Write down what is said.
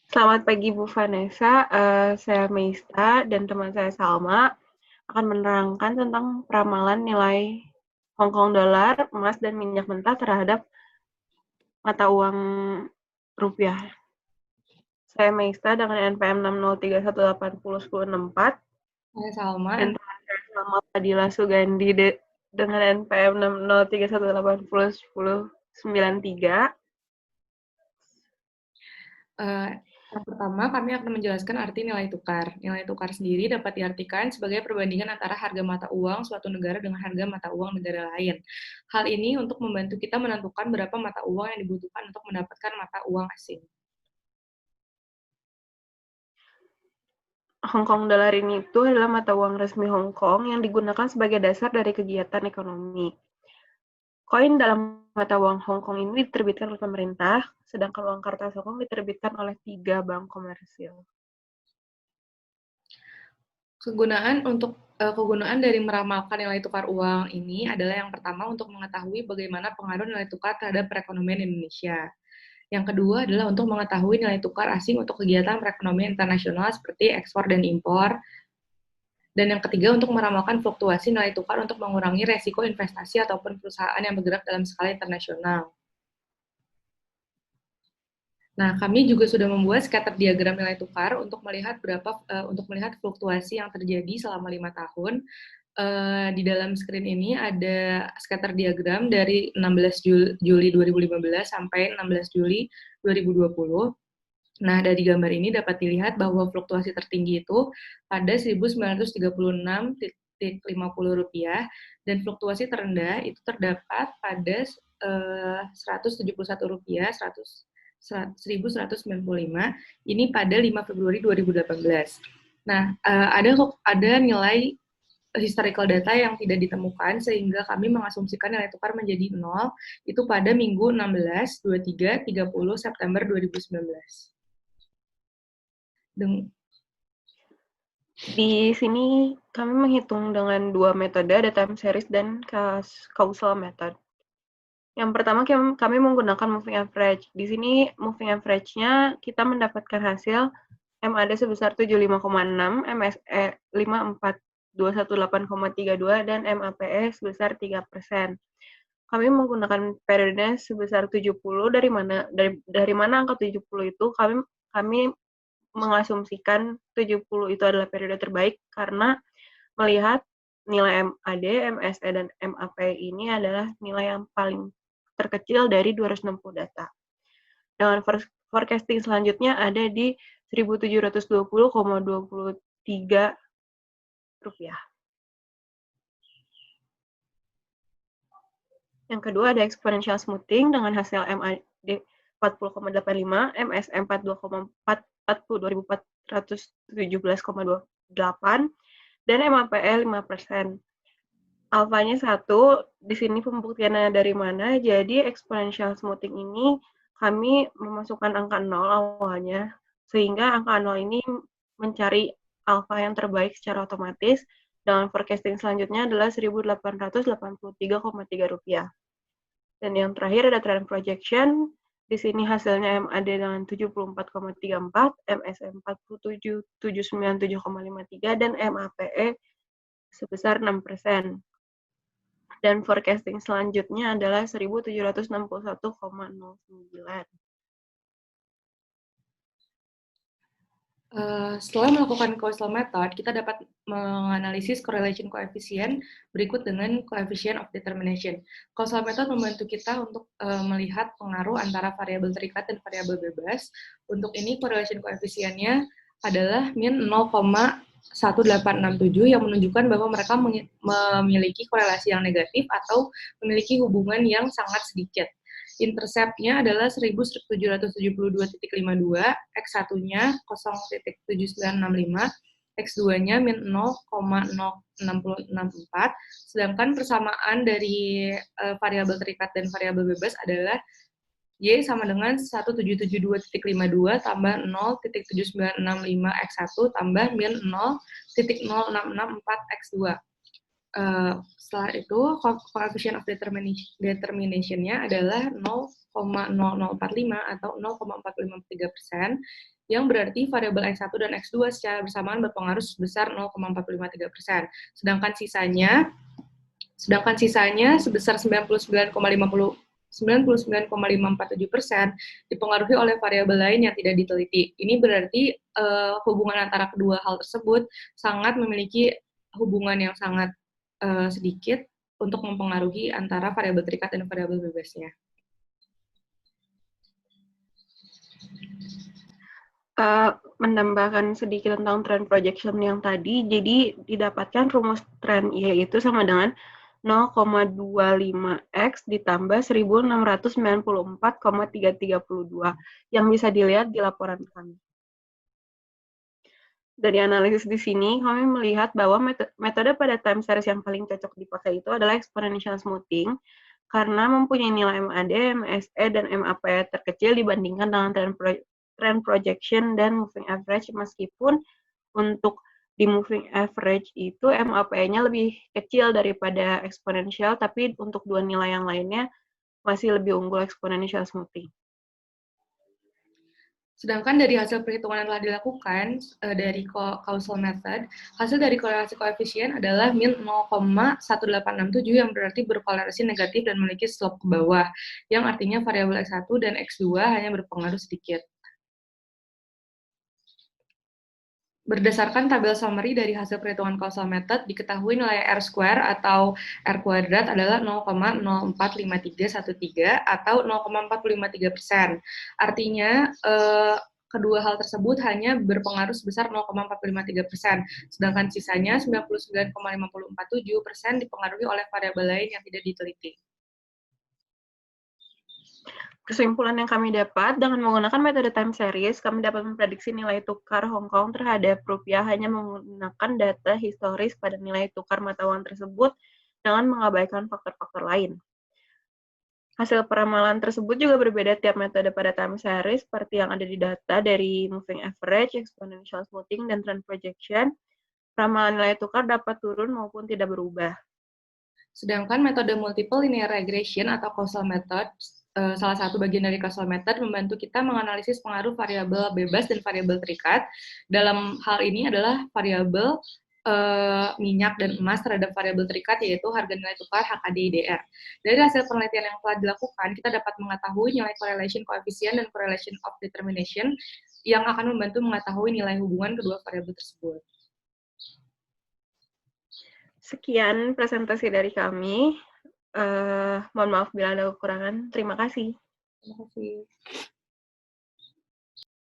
Selamat pagi Bu Vanessa, saya Meista dan teman saya Salma akan menerangkan tentang peramalan nilai Hong Kong dolar, emas, dan minyak mentah terhadap mata uang rupiah. Saya Meista dengan NPM 603181064 Saya Salma, dan teman saya Salma Fadila Sugandi dengan NPM 60318101093. eh, yang pertama kami akan menjelaskan arti nilai tukar. Nilai tukar sendiri dapat diartikan sebagai perbandingan antara harga mata uang suatu negara dengan harga mata uang negara lain. Hal ini untuk membantu kita menentukan berapa mata uang yang dibutuhkan untuk mendapatkan mata uang asing. Hong Kong Dollar ini itu adalah mata uang resmi Hong Kong yang digunakan sebagai dasar dari kegiatan ekonomi. Koin dalam mata uang Hong Kong ini diterbitkan oleh pemerintah, sedangkan uang kertas Hong Kong diterbitkan oleh 3 bank komersil. Kegunaan dari meramalkan nilai tukar uang ini adalah yang pertama untuk mengetahui bagaimana pengaruh nilai tukar terhadap perekonomian Indonesia. Yang kedua adalah untuk mengetahui nilai tukar asing untuk kegiatan perekonomian internasional seperti ekspor dan impor. Dan yang ketiga untuk meramalkan fluktuasi nilai tukar untuk mengurangi resiko investasi ataupun perusahaan yang bergerak dalam skala internasional. Nah, kami juga sudah membuat scatter diagram nilai tukar untuk melihat fluktuasi yang terjadi selama 5 tahun. Di dalam screen ini ada scatter diagram dari 16 Juli 2015 sampai 16 Juli 2020. Nah, dari gambar ini dapat dilihat bahwa fluktuasi tertinggi itu pada 1936,50 rupiah dan fluktuasi terendah itu terdapat pada 171 rupiah 1195 ini pada 5 Februari 2018. Nah, ada nilai historical data yang tidak ditemukan sehingga kami mengasumsikan nilai tukar menjadi 0 itu pada minggu 16, 23, 30 September 2019. Di sini kami menghitung dengan dua metode, ada time series dan causal method. Yang pertama kami menggunakan moving average. Di sini moving average-nya kita mendapatkan hasil MAD sebesar 75,6, MSE 5421,8,32 dan MAPE sebesar 3%. Kami menggunakan periode sebesar 70 dari mana angka 70 itu kami mengasumsikan 70 itu adalah periode terbaik karena melihat nilai MAD, MSE dan MAPE ini adalah nilai yang paling terkecil dari 260 data. Dengan forecasting selanjutnya ada di 1720,23 rupiah. Yang kedua ada exponential smoothing dengan hasil MAD 40,85, MSM 42,417,28 dan MAPE 5%. Alfanya 1, di sini pembuktiannya dari mana? Jadi exponential smoothing ini kami memasukkan angka 0 awalnya, sehingga angka 0 ini mencari alfa yang terbaik secara otomatis, dengan forecasting selanjutnya adalah 1883,3 rupiah. Dan yang terakhir ada trend projection, di sini hasilnya MAD dengan 74,34, MSM 47,797,53, dan MAPE sebesar 6%. Dan forecasting selanjutnya adalah 1761,09. Setelah melakukan causal method, kita dapat menganalisis correlation coefficient berikut dengan coefficient of determination. Causal method membantu kita untuk melihat pengaruh antara variabel terikat dan variabel bebas. Untuk ini correlation coefficient-nya adalah min 0,1867 yang menunjukkan bahwa mereka memiliki korelasi yang negatif atau memiliki hubungan yang sangat sedikit. Intercept-nya adalah 1772.52, X1-nya 0.7965, X2-nya min 0,0664, sedangkan persamaan dari variabel terikat dan variabel bebas adalah Y sama dengan 1772.52 tambah 0.7965 X1 tambah min 0.0664 X2. Setelah itu coefficient of determination-nya adalah 0,0045 atau 0,453%. yang berarti variabel X1 dan X2 secara bersamaan berpengaruh sebesar 0,453%. Sedangkan sisanya sebesar 99,547% dipengaruhi oleh variabel lain yang tidak diteliti. Ini berarti hubungan antara kedua hal tersebut sangat memiliki hubungan yang sangat sedikit untuk mempengaruhi antara variabel terikat dan variabel bebasnya. Menambahkan sedikit tentang trend projection yang tadi, jadi didapatkan rumus trend yaitu sama dengan 0,25x ditambah 1694,332 yang bisa dilihat di laporan kami. Dari analisis di sini, kami melihat bahwa metode pada time series yang paling cocok dipakai itu adalah exponential smoothing karena mempunyai nilai MAD, MSE, dan MAP terkecil dibandingkan dengan trend projection dan moving average, meskipun untuk di moving average itu MAP-nya lebih kecil daripada exponential, tapi untuk dua nilai yang lainnya masih lebih unggul exponential smoothing. Sedangkan dari hasil perhitungan yang telah dilakukan dari causal method, hasil dari korelasi koefisien adalah min 0,1867 yang berarti berkorelasi negatif dan memiliki slope ke bawah, yang artinya variabel X1 dan X2 hanya berpengaruh sedikit. Berdasarkan tabel summary dari hasil perhitungan causal method, diketahui nilai R² atau R kuadrat adalah 0,045313 atau 0,453%. Artinya, kedua hal tersebut hanya berpengaruh sebesar 0,453%, sedangkan sisanya 99,547% dipengaruhi oleh variabel lain yang tidak diteliti. Kesimpulan yang kami dapat, dengan menggunakan metode time series, kami dapat memprediksi nilai tukar Hong Kong terhadap rupiah hanya menggunakan data historis pada nilai tukar mata uang tersebut dengan mengabaikan faktor-faktor lain. Hasil peramalan tersebut juga berbeda tiap metode pada time series, seperti yang ada di data dari moving average, exponential smoothing, dan trend projection. Peramalan nilai tukar dapat turun maupun tidak berubah. Sedangkan metode multiple linear regression atau causal method, salah satu bagian dari causal method membantu kita menganalisis pengaruh variabel bebas dan variabel terikat. Dalam hal ini adalah variabel minyak dan emas terhadap variabel terikat, yaitu harga nilai tukar HKDIDR. Dari hasil penelitian yang telah dilakukan, kita dapat mengetahui nilai correlation coefficient dan correlation of determination yang akan membantu mengetahui nilai hubungan kedua variabel tersebut. Sekian presentasi dari kami. Mohon maaf bila ada kekurangan. Terima kasih. Terima kasih.